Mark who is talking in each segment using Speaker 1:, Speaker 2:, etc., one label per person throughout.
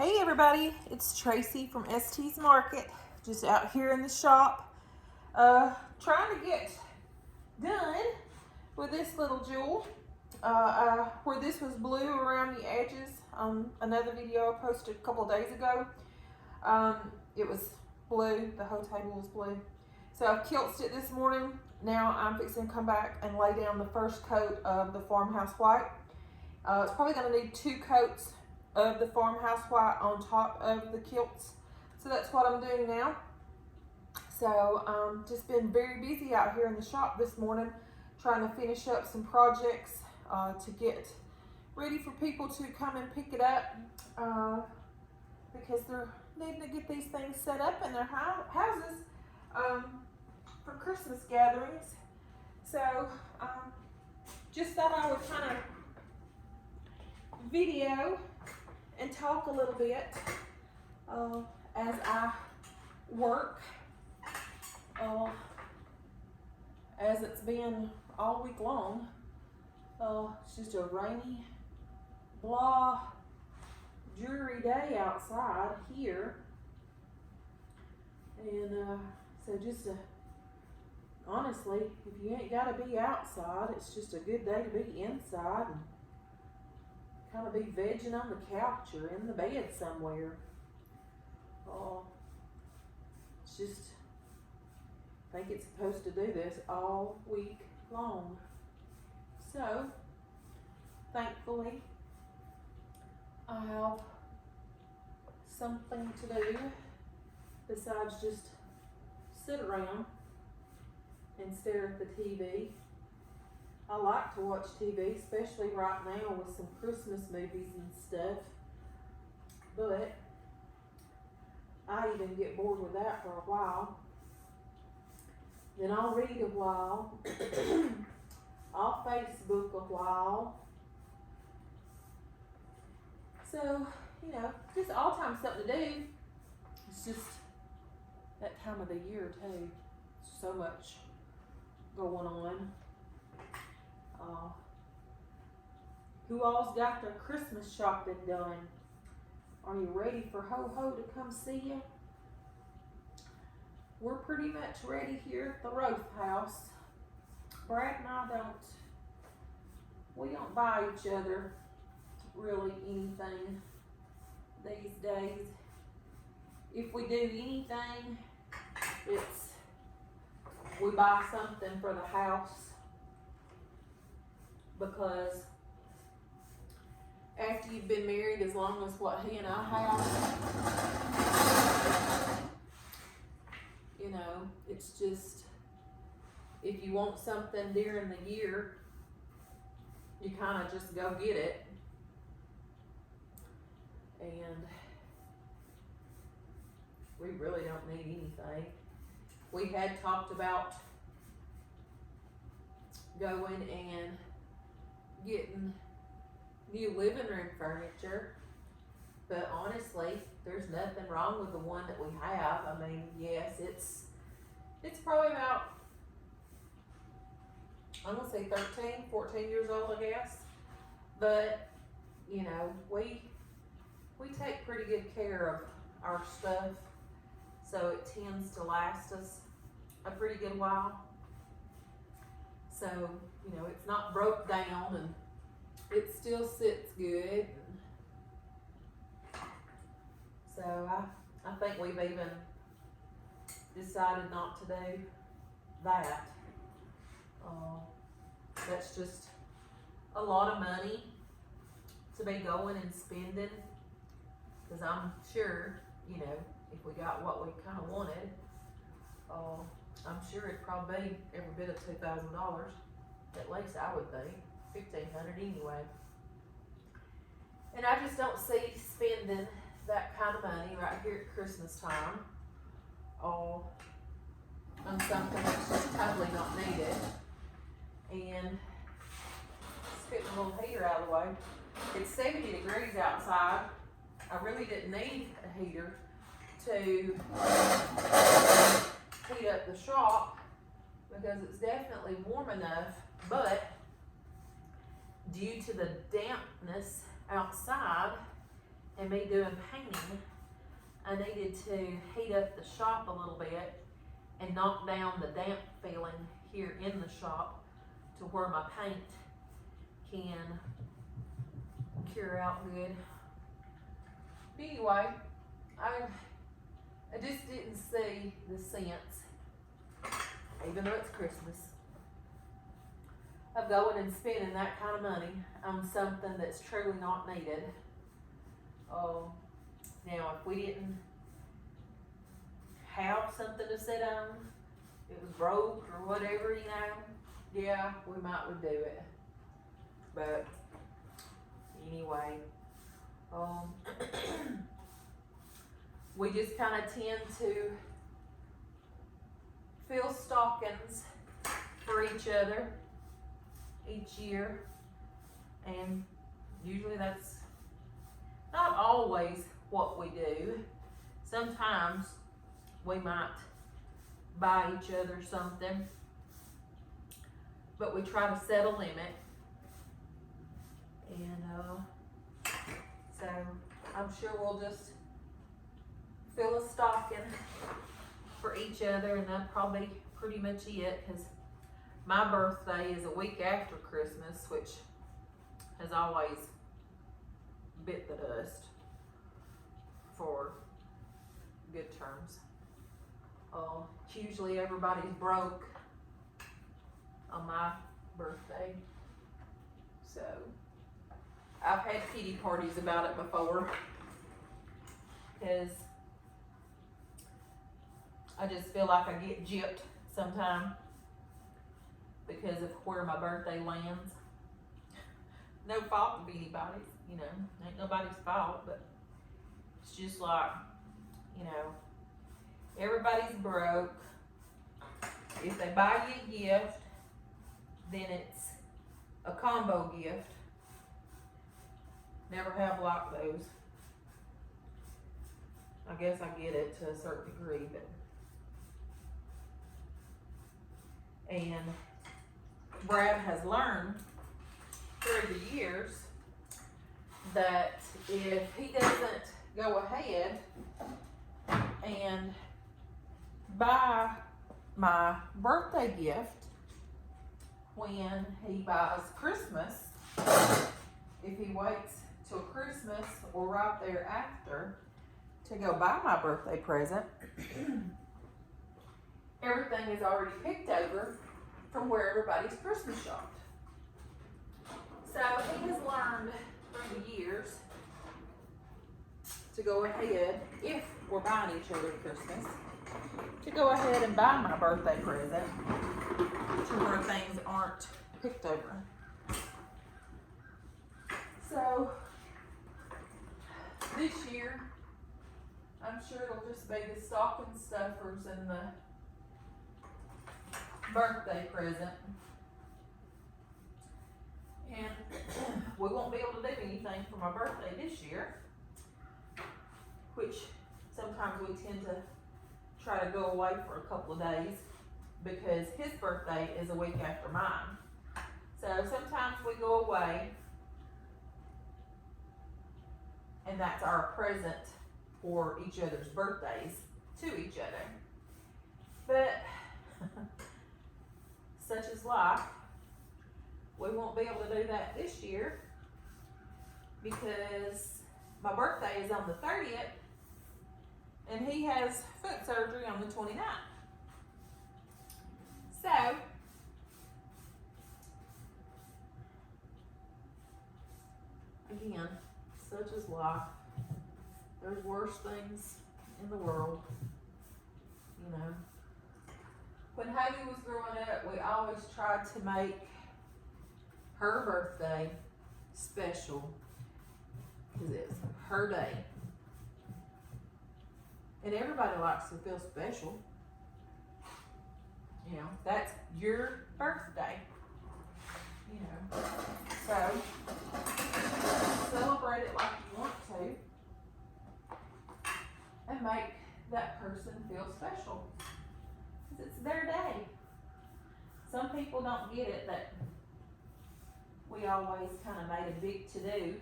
Speaker 1: Hey everybody, it's Tracy from ST's Market, just out here in the shop, trying to get done with this little jewel. Where this was blue around the edges, another video I posted a couple of days ago, it was blue, the whole table was blue. So I've kilted it this morning. Now I'm fixing to come back and lay down the first coat of the farmhouse white. It's probably going to need 2 coats of the farmhouse white on top of the kilts. So that's what I'm doing now. So just been very busy out here in the shop this morning trying to finish up some projects to get ready for people to come and pick it up because they're needing to get these things set up in their houses for Christmas gatherings. So just thought I would kind of video and talk a little bit as I work, as it's been all week long. It's just a rainy, blah, dreary day outside here, and so just honestly, if you ain't got to be outside, it's just a good day to be inside and kind of be vegging on the couch or in the bed somewhere. It's just, I think it's supposed to do this all week long. So, thankfully, I have something to do besides just sit around and stare at the TV. I like to watch TV, especially right now with some Christmas movies and stuff. But I even get bored with that for a while. Then I'll read a while. I'll Facebook a while. So, just all time something to do. It's just that time of the year too. So much going on. Who all's got their Christmas shopping done? Are you ready for Ho-Ho to come see you? We're pretty much ready here at the Roth House. Brad and I we don't buy each other really anything these days. If we do anything, we buy something for the house, because after you've been married as long as what he and I have, it's just, if you want something during the year, you kind of just go get it. And we really don't need anything. We had talked about going and getting new living room furniture, but honestly, there's nothing wrong with the one that we have. I mean, yes, it's probably about, I'm gonna say 13, 14 years old, I guess, but we take pretty good care of our stuff, so it tends to last us a pretty good while. So, it's not broke down and it still sits good. So I think we've even decided not to do that. That's just a lot of money to be going and spending, because I'm sure, if we got what we kind of wanted, I'm sure it'd probably be every bit of $2,000, at least I would think. $1,500 anyway. And I just don't see spending that kind of money right here at Christmas time on something that's just totally not needed. And just getting a little heater out of the way. It's 70 degrees outside. I really didn't need a heater to heat up the shop because it's definitely warm enough, but due to the dampness outside, and me doing painting, I needed to heat up the shop a little bit and knock down the damp feeling here in the shop to where my paint can cure out good. But anyway, I just didn't see the sense, even though it's Christmas, of going and spending that kind of money on something that's truly not needed. Now, if we didn't have something to sit on, it was broke or whatever, you know, yeah, we would do it. But anyway, we just kind of tend to fill stockings for each other each year, and usually that's not always what we do. Sometimes we might buy each other something, but we try to set a limit. And so I'm sure we'll just fill a stocking for each other, and that's probably pretty much it, because my birthday is a week after Christmas, which has always bit the dust for good terms. Usually everybody's broke on my birthday, so I've had pity parties about it before, because I just feel like I get gypped sometime because of where my birthday lands. No fault of anybody's, you know, ain't nobody's fault, but it's just like, you know, everybody's broke. If they buy you a gift, then it's a combo gift. Never have like those. I guess I get it to a certain degree, but. And Brad has learned through the years that if he doesn't go ahead and buy my birthday gift when he buys Christmas, if he waits till Christmas or right thereafter to go buy my birthday present, everything is already picked over from where everybody's Christmas shopped. So he has learned through the years to go ahead, if we're buying each other Christmas, to go ahead and buy my birthday present to where things aren't picked over. So this year, I'm sure it'll just be the stocking stuffers and the birthday present. And we won't be able to do anything for my birthday this year, which sometimes we tend to try to go away for a couple of days because his birthday is a week after mine. So sometimes we go away and that's our present for each other's birthdays to each other. But such is life. We won't be able to do that this year because my birthday is on the 30th and he has foot surgery on the 29th. So, again, such is life. There's worse things in the world, you know. When Haley was growing up, we always tried to make her birthday special because it's her day. And everybody likes to feel special. You know, that's your birthday. You know, so celebrate it like you want to and make that person feel special. Because it's their day. Some people don't get it that we always kind of made a big to-do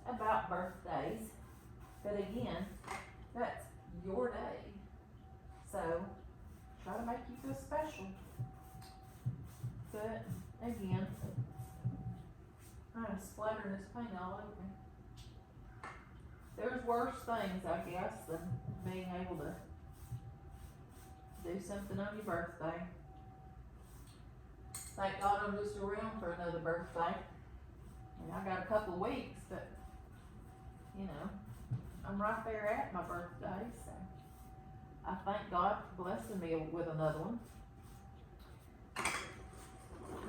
Speaker 1: about birthdays, but again, that's your day. So try to make you feel special. But again, I'm splattering this paint all over me. There's worse things, I guess, than being able to do something on your birthday. Thank God I'm just around for another birthday. And I got a couple of weeks, but you know, I'm right there at my birthday, so I thank God for blessing me with another one.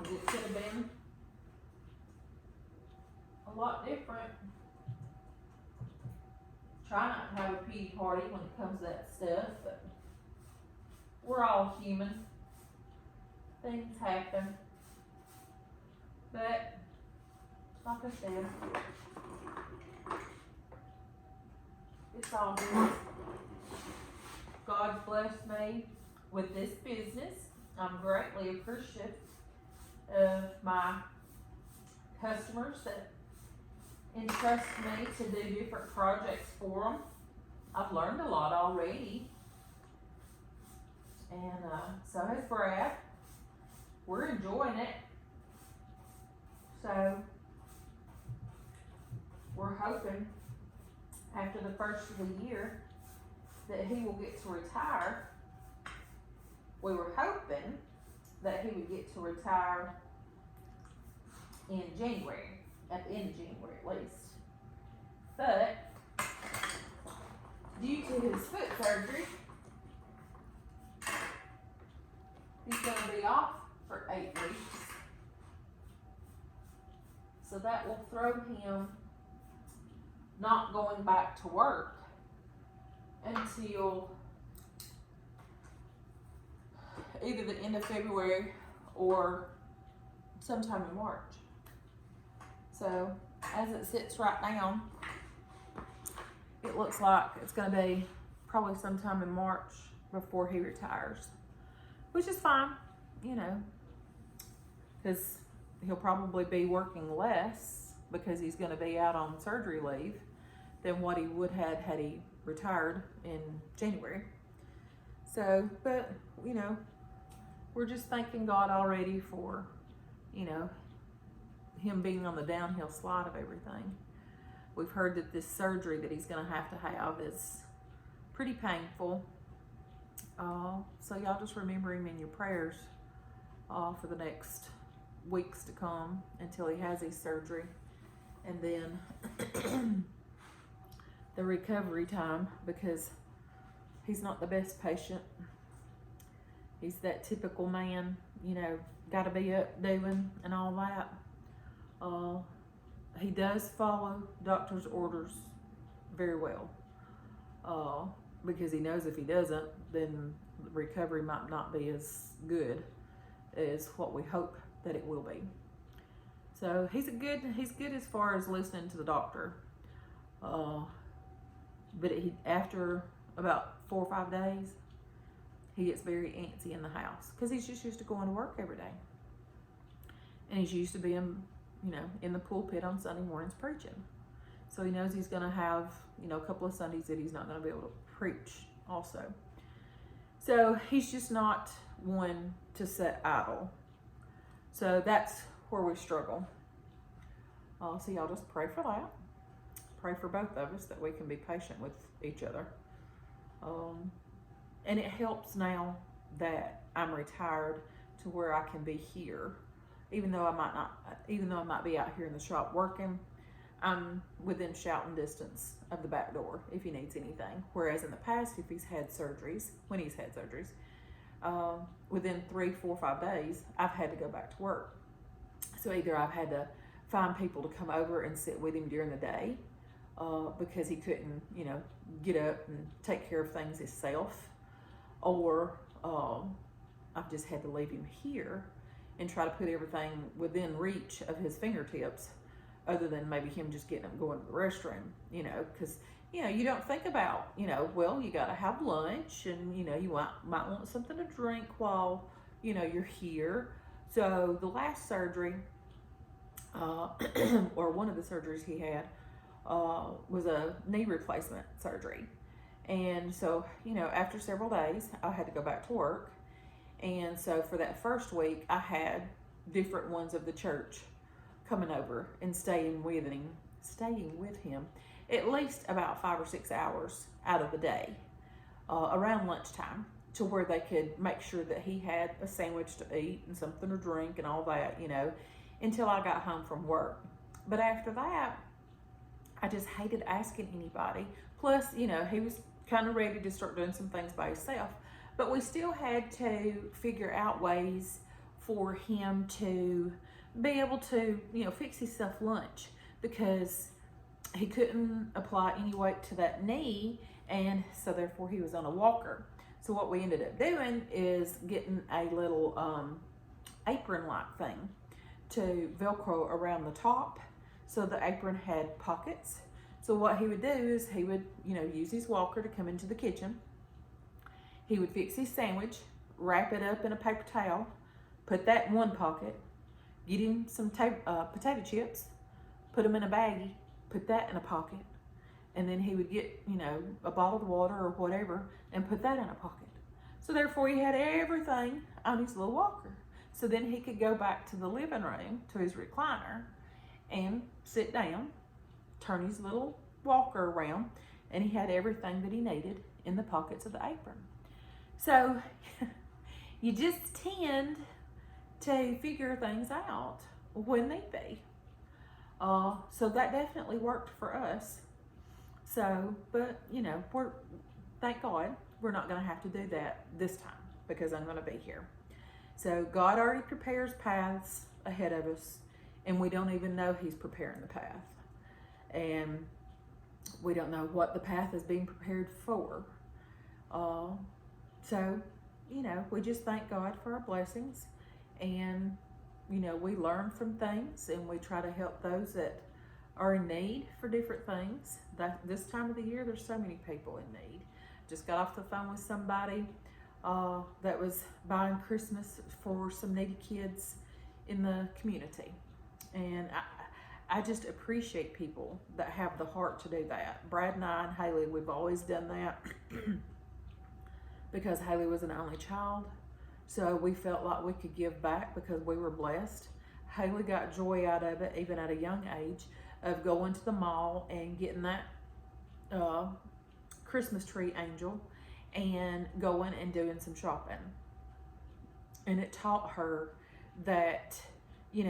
Speaker 1: It could have been a lot different. Try not to have a pity party when it comes to that stuff, but we're all human. Things happen. But, like I said, it's all good. God's blessed me with this business. I'm greatly appreciative of my customers that entrust me to do different projects for them. I've learned a lot already. And so has Brad. We're enjoying it. So we're hoping after the first of the year that he will get to retire. We were hoping that he would get to retire in January, at the end of January at least. But due to his foot surgery, he's going to be off for 8 weeks. So that will throw him not going back to work until either the end of February or sometime in March. So as it sits right now, it looks like it's going to be probably sometime in March before he retires, which is fine, you know, because he'll probably be working less because he's going to be out on surgery leave than what he would have had he retired in January. So, but, you know, we're just thanking God already for, you know, him being on the downhill slide of everything. We've heard that this surgery that he's going to have is pretty painful. So y'all just remember him in your prayers for the next weeks to come until he has his surgery. And then the recovery time, because he's not the best patient. He's that typical man, you know, got to be up doing and all that. He does follow doctor's orders very well, because he knows if he doesn't, then the recovery might not be as good as what we hope that it will be. So he's good as far as listening to the doctor. But after about 4 or 5 days, he gets very antsy in the house because he's just used to going to work every day. And he's used to being, you know, in the pulpit on Sunday mornings preaching. So he knows he's going to have, you know, a couple of Sundays that he's not going to be able to preach also. So he's just not one to sit idle. So that's where we struggle. So y'all just pray for that. Pray for both of us that we can be patient with each other. And it helps now that I'm retired to where I can be here. Even though I might be out here in the shop working, I'm within shouting distance of the back door if he needs anything. Whereas in the past, when he's had surgeries, within 3, 4, 5 days, I've had to go back to work. So either I've had to find people to come over and sit with him during the day, because he couldn't, you know, get up and take care of things himself, or I've just had to leave him here and try to put everything within reach of his fingertips, other than maybe him just getting up going to the restroom, you know, because, you know, you don't think about, you know, well, you got to have lunch and, you know, you might want something to drink while, you know, you're here. So the last surgery, or one of the surgeries he had,
Speaker 2: was a knee replacement surgery. And so, after several days, I had to go back to work. And so for that first week, I had different ones of the church coming over and staying with him at least about 5 or 6 hours out of the day, around lunchtime, to where they could make sure that he had a sandwich to eat and something to drink and all that, until I got home from work. But after that, I just hated asking anybody. Plus, he was kind of ready to start doing some things by himself. But we still had to figure out ways for him to be able to, fix himself lunch, because he couldn't apply any weight to that knee, and so therefore he was on a walker. So what we ended up doing is getting a little apron-like thing to Velcro around the top, so the apron had pockets. So what he would do is he would, use his walker to come into the kitchen. He would fix his sandwich, wrap it up in a paper towel, put that in one pocket, get him some potato chips, put them in a baggie, put that in a pocket, and then he would get, a bottle of water or whatever and put that in a pocket. So therefore he had everything on his little walker. So then he could go back to the living room, to his recliner, and sit down, turn his little walker around, and he had everything that he needed in the pockets of the apron. So you just tend to figure things out when need be. So that definitely worked for us. So, but thank God we're not going to have to do that this time, because I'm going to be here. So God already prepares paths ahead of us, and we don't even know He's preparing the path. And we don't know what the path is being prepared for. So, we just thank God for our blessings, and, we learn from things, and we try to help those that are in need for different things. This time of the year, there's so many people in need. Just got off the phone with somebody that was buying Christmas for some needy kids in the community. And I just appreciate people that have the heart to do that. Brad and I and Haley, we've always done that because Haley was an only child. So we felt like we could give back because we were blessed. Haley got joy out of it, even at a young age, of going to the mall and getting that Christmas tree angel and going and doing some shopping. And it taught her that, you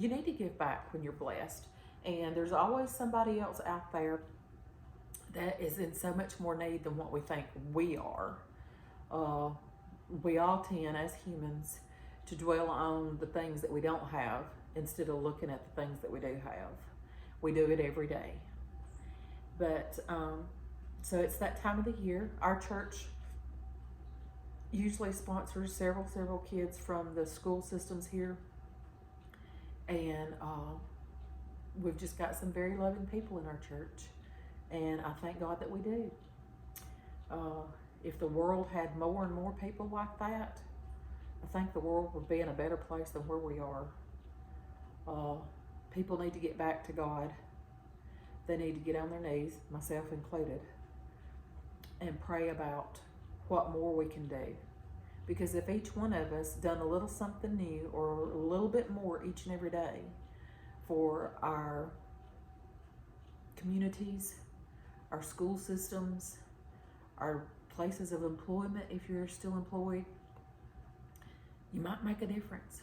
Speaker 2: need to give back when you're blessed. And there's always somebody else out there that is in so much more need than what we think we are. We all tend, as humans, to dwell on the things that we don't have instead of looking at the things that we do have. We do it every day. But, so it's that time of the year. Our church usually sponsors several kids from the school systems here. And we've just got some very loving people in our church. And I thank God that we do. If the world had more and more people like that, I think the world would be in a better place than where we are. People need to get back to God. They need to get on their knees, myself included, and pray about what more we can do. Because if each one of us done a little something new or a little bit more each and every day for our communities, our school systems, our places of employment, if you're still employed, you might make a difference.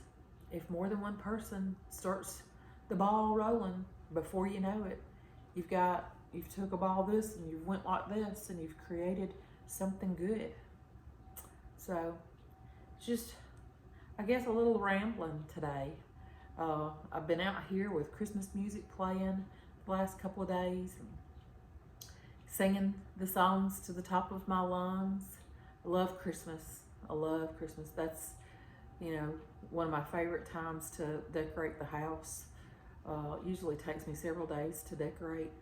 Speaker 2: If more than one person starts the ball rolling, before you know it, you've took a ball this and you've went like this and you've created something good. So just, I guess, a little rambling today. I've been out here with Christmas music playing the last couple of days, and singing the songs to the top of my lungs. I love Christmas. I love Christmas. That's, one of my favorite times to decorate the house. Usually takes me several days to decorate.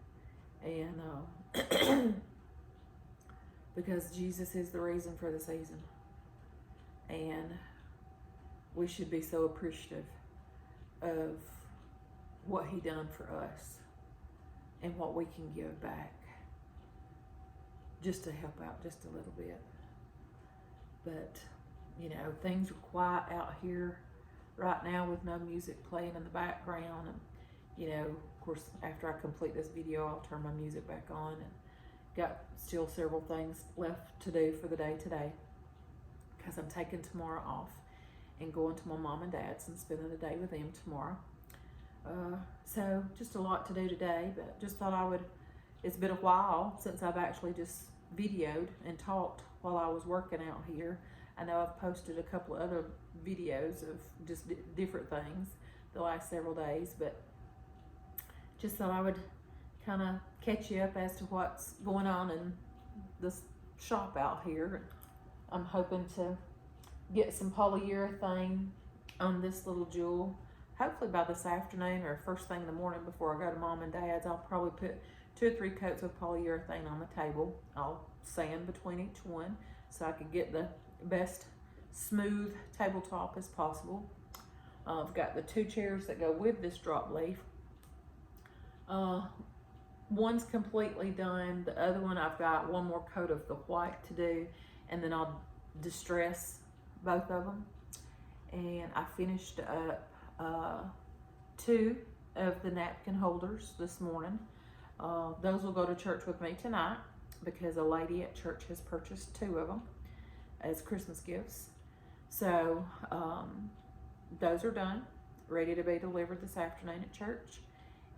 Speaker 2: And because Jesus is the reason for the season. And we should be so appreciative of what He done for us. and what we can give back just to help out just a little bit. But, you know, things are quiet out here right now with no music playing in the background. And, you know, of course, after I complete this video, I'll turn my music back on, and got still several things left to do for the day today, because I'm taking tomorrow off and going to my mom and dad's and spending the day with them tomorrow. So just a lot to do today, but just thought it's been a while since I've actually just videoed and talked while I was working out here. I know I've posted a couple of other videos of just different things the last several days, but just thought I would kind of catch you up as to what's going on in this shop out here. I'm hoping to get some polyurethane on this little jewel. Hopefully by this afternoon or first thing in the morning before I go to mom and dad's, I'll probably put 2 or 3 coats of polyurethane on the table. I'll sand between each one so I can get the best smooth tabletop as possible. I've got the 2 chairs that go with this drop leaf. One's completely done. The other one, I've got one more coat of the white to do, and then I'll distress both of them. And I finished up 2 of the napkin holders this morning. Those will go to church with me tonight because a lady at church has purchased 2 of them as Christmas gifts. So those are done, ready to be delivered this afternoon at church.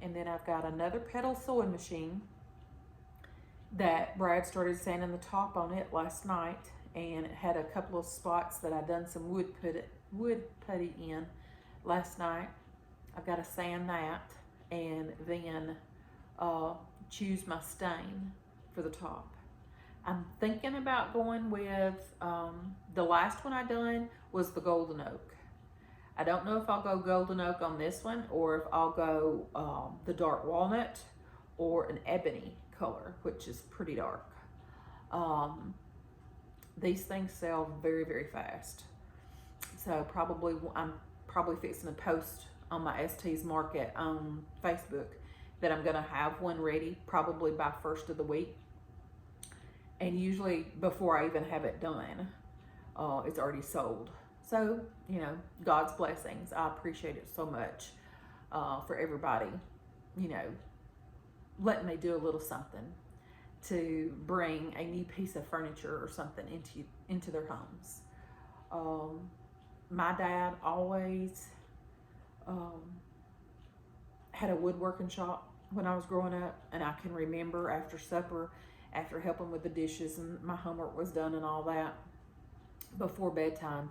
Speaker 2: And then I've got another pedal sewing machine that Brad started sanding the top on it last night, and it had a couple of spots that I'd done some wood putty in last night. I've got to sand that and then choose my stain for the top. I'm thinking about going with, the last one I done was the golden oak. I don't know if I'll go golden oak on this one, or if I'll go the dark walnut or an ebony color, which is pretty dark. These things sell very, very fast. So I'm probably fixing to post on my ST's Market on Facebook that I'm gonna have one ready probably by first of the week. And usually before I even have it done, it's already sold. So, you know, God's blessings. I appreciate it so much for everybody, you know, letting me do a little something to bring a new piece of furniture or something into their homes. My dad always had a woodworking shop when I was growing up, and I can remember after supper, after helping with the dishes and my homework was done and all that, before bedtime,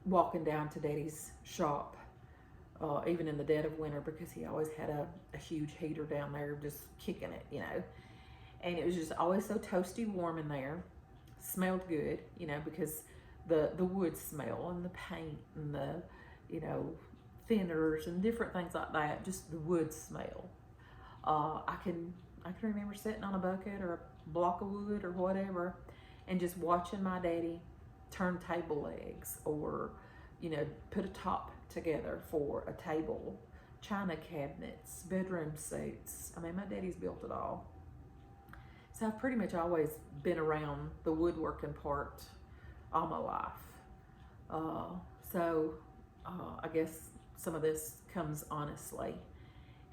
Speaker 2: walking down to Daddy's shop, even in the dead of winter, because he always had a huge heater down there just kicking it, you know. And it was just always so toasty warm in there. Smelled good, you know, because the wood smell and the paint and the, you know, thinners and different things like that, just the wood smell. I can remember sitting on a bucket or a block of wood or whatever and just watching my daddy turn table legs, or, you know, put a top together for a table, china cabinets, bedroom suits. I mean, my daddy's built it all. So I've pretty much always been around the woodworking part all my life. I guess some of this comes honestly.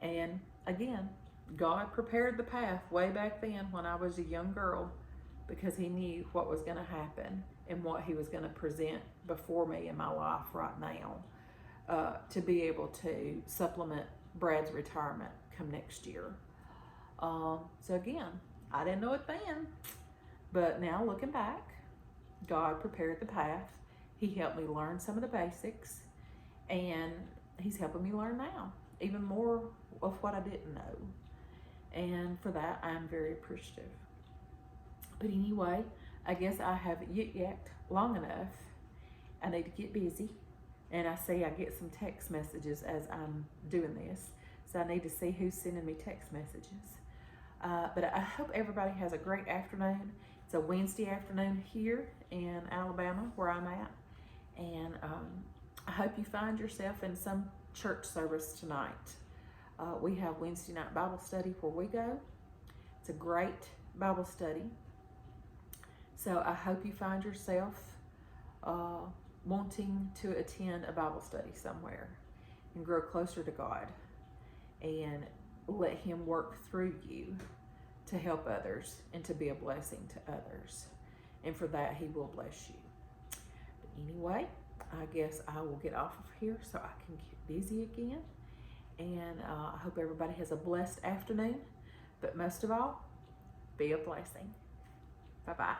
Speaker 2: And again, God prepared the path way back then when I was a young girl, because he knew what was going to happen and what he was going to present before me in my life right now, to be able to supplement Brad's retirement come next year. So again, I didn't know it then, but now looking back, God prepared the path. He helped me learn some of the basics, and he's helping me learn now even more of what I didn't know. And for that, I'm very appreciative. But anyway, I guess I have yik-yacked long enough. I need to get busy. And I see I get some text messages as I'm doing this. So I need to see who's sending me text messages. But I hope everybody has a great afternoon. It's a Wednesday afternoon here in Alabama, where I'm at. And I hope you find yourself in some church service tonight. We have Wednesday night Bible study where we go. It's a great Bible study. So I hope you find yourself wanting to attend a Bible study somewhere and grow closer to God and let Him work through you to help others and to be a blessing to others. And for that, He will bless you. But anyway, I guess I will get off of here so I can get busy again. And I hope everybody has a blessed afternoon. But most of all, be a blessing. Bye-bye.